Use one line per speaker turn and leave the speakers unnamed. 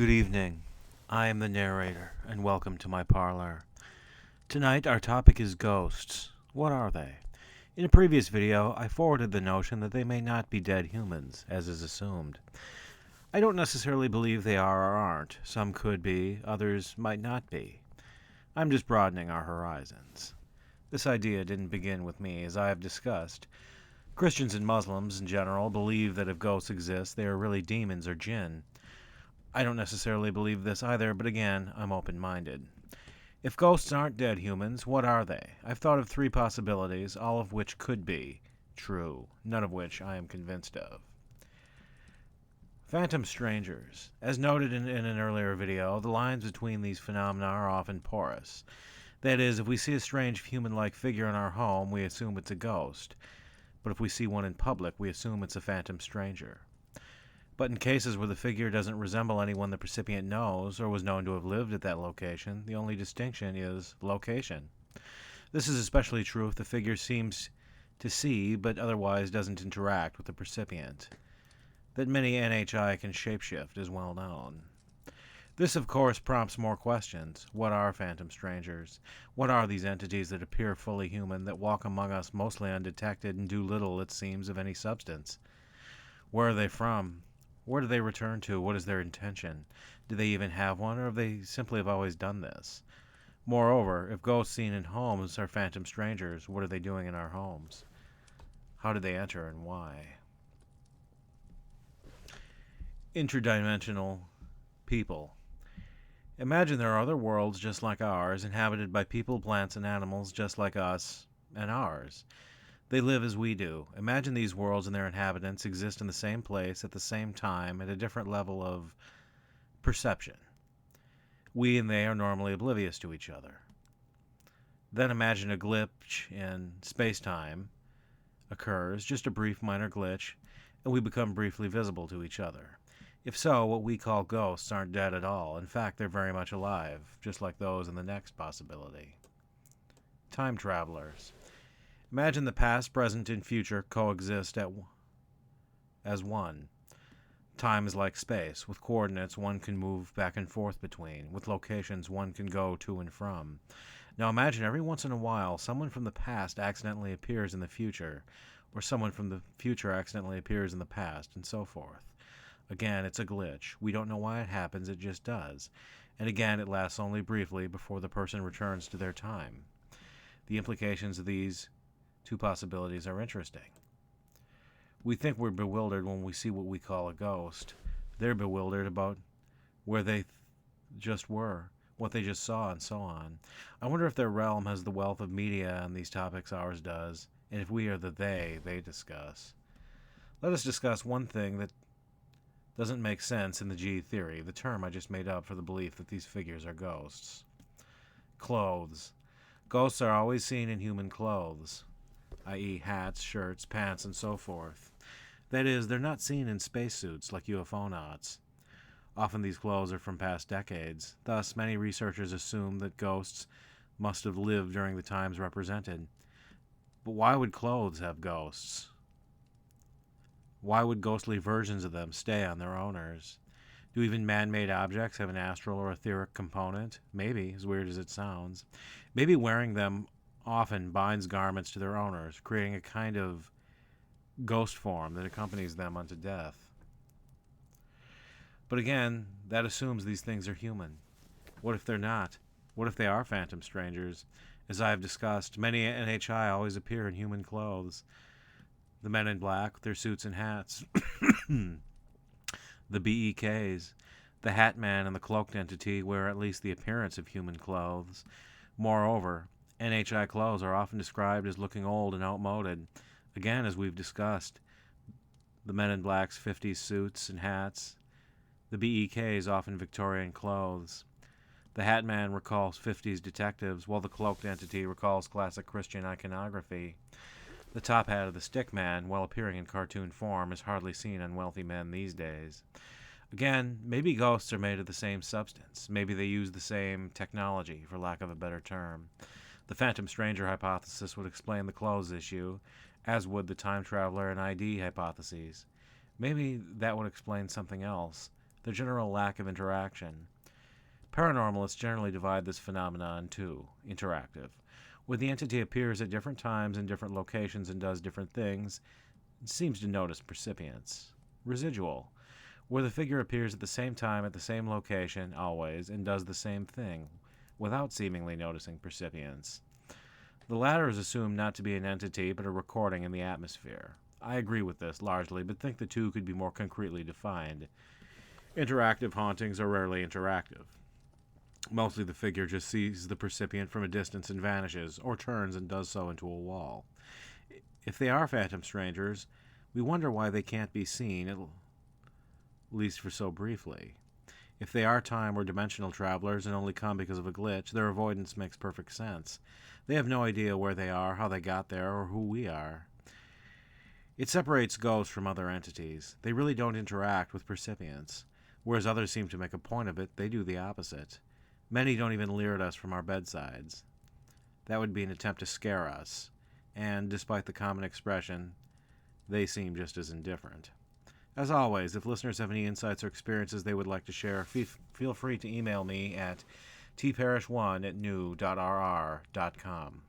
Good evening. I am the narrator, and welcome to my parlor. Tonight, our topic is ghosts. What are they? In a previous video, I forwarded the notion that they may not be dead humans, as is assumed. I don't necessarily believe they are or aren't. Some could be, others might not be. I'm just broadening our horizons. This idea didn't begin with me, as I have discussed. Christians and Muslims, in general, believe that if ghosts exist, they are really demons or jinn. I don't necessarily believe this either, but again, I'm open-minded. If ghosts aren't dead humans, what are they? I've thought of three possibilities, all of which could be true, none of which I am convinced of. Phantom strangers. As noted in an earlier video, the lines between these phenomena are often porous. That is, if we see a strange human-like figure in our home, we assume it's a ghost. But if we see one in public, we assume it's a phantom stranger. But in cases where the figure doesn't resemble anyone the recipient knows or was known to have lived at that location, the only distinction is location. This is especially true if the figure seems to see but otherwise doesn't interact with the recipient. That many NHI can shapeshift is well known. This, of course, prompts more questions. What are phantom strangers? What are these entities that appear fully human, that walk among us mostly undetected and do little, it seems, of any substance? Where are they from? Where do they return to? What is their intention? Do they even have one, or have they simply have always done this? Moreover, if ghosts seen in homes are phantom strangers, what are they doing in our homes? How did they enter and why? Interdimensional people. Imagine there are other worlds just like ours, inhabited by people, plants, and animals just like us and ours. They live as we do. Imagine these worlds and their inhabitants exist in the same place at the same time at a different level of perception. We and they are normally oblivious to each other. Then imagine a glitch in space-time occurs, just a brief minor glitch, and we become briefly visible to each other. If so, what we call ghosts aren't dead at all. In fact, they're very much alive, just like those in the next possibility. Time travelers. Imagine the past, present, and future coexist as one. Time is like space. With coordinates, one can move back and forth between. With locations, one can go to and from. Now imagine every once in a while, someone from the past accidentally appears in the future, or someone from the future accidentally appears in the past, and so forth. Again, it's a glitch. We don't know why it happens, it just does. And again, it lasts only briefly before the person returns to their time. The implications of these two possibilities are interesting. We think we're bewildered when we see what we call a ghost. They're bewildered about where they just were, what they just saw, and so on. I wonder if their realm has the wealth of media on these topics ours does, and if we are the they discuss. Let us discuss one thing that doesn't make sense in the G theory, the term I just made up for the belief that these figures are ghosts. Clothes. Ghosts are always seen in human clothes, i.e. hats, shirts, pants, and so forth. That is, they're not seen in spacesuits like UFOnauts. Often these clothes are from past decades. Thus, many researchers assume that ghosts must have lived during the times represented. But why would clothes have ghosts? Why would ghostly versions of them stay on their owners? Do even man-made objects have an astral or etheric component? Maybe, as weird as it sounds. Maybe wearing them often binds garments to their owners, creating a kind of ghost form that accompanies them unto death. But again, that assumes these things are human. What if they're not? What if they are phantom strangers? As I have discussed, many NHI always appear in human clothes. The men in black with their suits and hats. The BEKs. The Hat Man and the cloaked entity wear at least the appearance of human clothes. Moreover, NHI clothes are often described as looking old and outmoded. Again, as we've discussed, the Men in Black's 50s suits and hats. The BEK's often Victorian clothes. The Hat Man recalls 50s detectives, while the cloaked entity recalls classic Christian iconography. The top hat of the Stick Man, while appearing in cartoon form, is hardly seen on wealthy men these days. Again, maybe ghosts are made of the same substance. Maybe they use the same technology, for lack of a better term. The Phantom Stranger hypothesis would explain the clothes issue, as would the time traveler and ID hypotheses. Maybe that would explain something else. the general lack of interaction. Paranormalists generally divide this phenomenon into interactive, where the entity appears at different times in different locations and does different things, and seems to notice percipients. Residual, where the figure appears at the same time at the same location always and does the same thing, without seemingly noticing percipients. The latter is assumed not to be an entity but a recording in the atmosphere. I agree with this largely, but think the two could be more concretely defined. Interactive hauntings are rarely interactive. Mostly the figure just sees the percipient from a distance and vanishes, or turns and does so into a wall. If they are phantom strangers, we wonder why they can't be seen, at least for so briefly. If they are time or dimensional travelers and only come because of a glitch, their avoidance makes perfect sense. They have no idea where they are, how they got there, or who we are. It separates ghosts from other entities. They really don't interact with percipients. Whereas others seem to make a point of it, they do the opposite. Many don't even leer at us from our bedsides. That would be an attempt to scare us, and despite the common expression, they seem just as indifferent. As always, if listeners have any insights or experiences they would like to share, feel free to email me at tparish1@new.rr.com.